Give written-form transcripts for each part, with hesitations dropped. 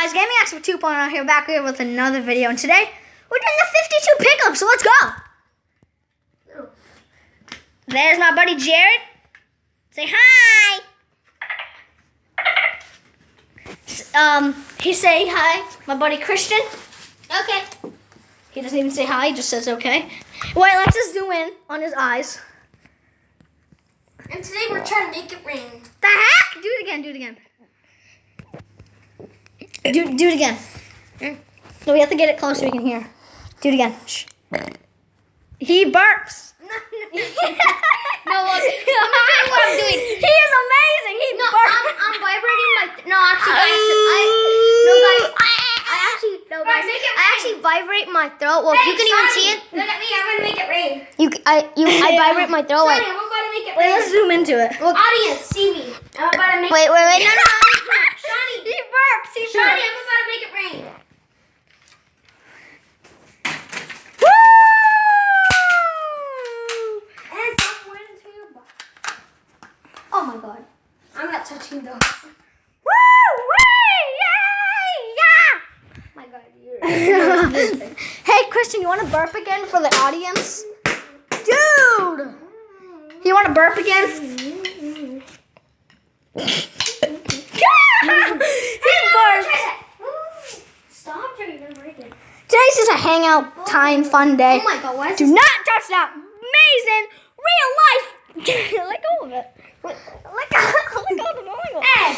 guys, Gaming Expert 2.0 here, back here with another video, and today we're doing the 52 pickups, so let's go! There's my buddy Jared. Say hi! He say hi, my buddy Christian. Okay. He doesn't even say hi, he just says okay. Wait, let's just zoom in on his eyes. And today we're trying to make it rain. The heck? Do it again, do it again. Do it again. No, we have to get it close so we can hear. Do it again. Shh. He burps. No, look. Let me tell you what I'm doing. He is amazing. He burps. I'm vibrating my. No, actually, guys. I actually vibrate my throat. Well, Hey, you can Johnny, even see it. Look at me. I'm gonna make it rain. I vibrate my throat. Johnny, I'm about to make it rain. Wait, let's zoom into it. Look. Audience, see me. I'm about to make Wait, no. Johnny, he burps. Johnny, I'm about to make it rain. Woo! And stop pointing to your butt. Oh my God. I'm not touching those. Woo! Yeah! My God, you're. Hey, Christian, you want to burp again for the audience? Dude! You want to burp again? He burps. Stop trying to break it. Today's just a hangout time, fun day. Oh my God, why is Do this? not touch that amazing real life. Let go of it. Let go of the bowling ball. Hey.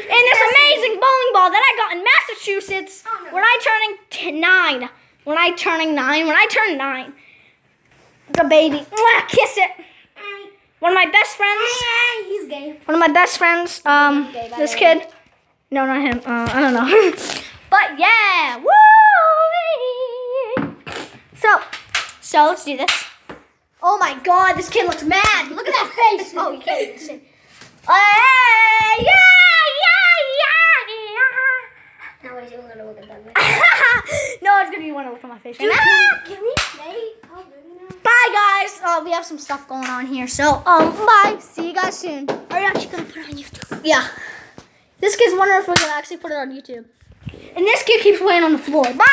And this amazing bowling ball that I got in Massachusetts when I turning 9. When I turn 9. The baby. Mwah, kiss it. One of my best friends. He's gay. One of my best friends. This kid. No, not him. I don't know. But yeah. Woo! So let's do this. Oh my God, this kid looks mad. Look at that face. Oh, you can't even see. Hey, yeah. No, wait, we're gonna look at that. No, it's gonna be one to look at my face. Can we play? Bye, guys. We have some stuff going on here, so bye. See you guys soon. Are you actually gonna put it on YouTube? Yeah. This kid's wondering if we're gonna actually put it on YouTube. And this kid keeps playing on the floor. Bye.